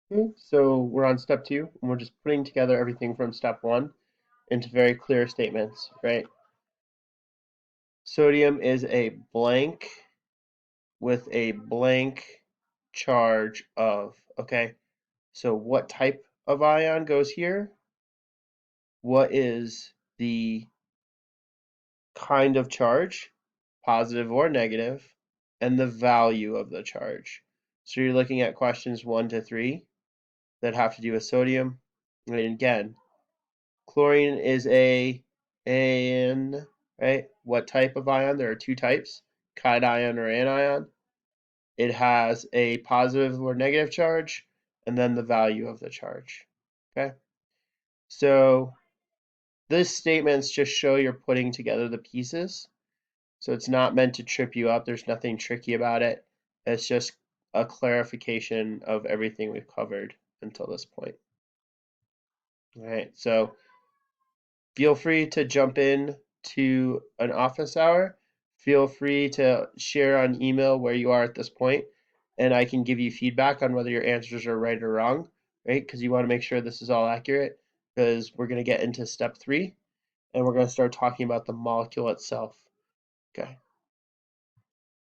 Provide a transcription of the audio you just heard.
Okay, so we're on step two, and we're just putting together everything from step one into very clear statements, right? Sodium is a blank with a blank charge of, okay? So what type of ion goes here? What is the kind of charge, positive or negative, and the value of the charge? So you're looking at questions 1 to 3 that have to do with sodium. And again, chlorine is a an, right? What type of ion? There are two types, cation or anion. It has a positive or negative charge, and then the value of the charge. Okay, so this statements just show you're putting together the pieces. So it's not meant to trip you up. There's nothing tricky about it. It's just a clarification of everything we've covered until this point. All right, so feel free to jump in to an office hour. Feel free to share on email where you are at this point, and I can give you feedback on whether your answers are right or wrong, right? Because you want to make sure this is all accurate, because we're going to get into step three, and we're going to start talking about the molecule itself. Okay.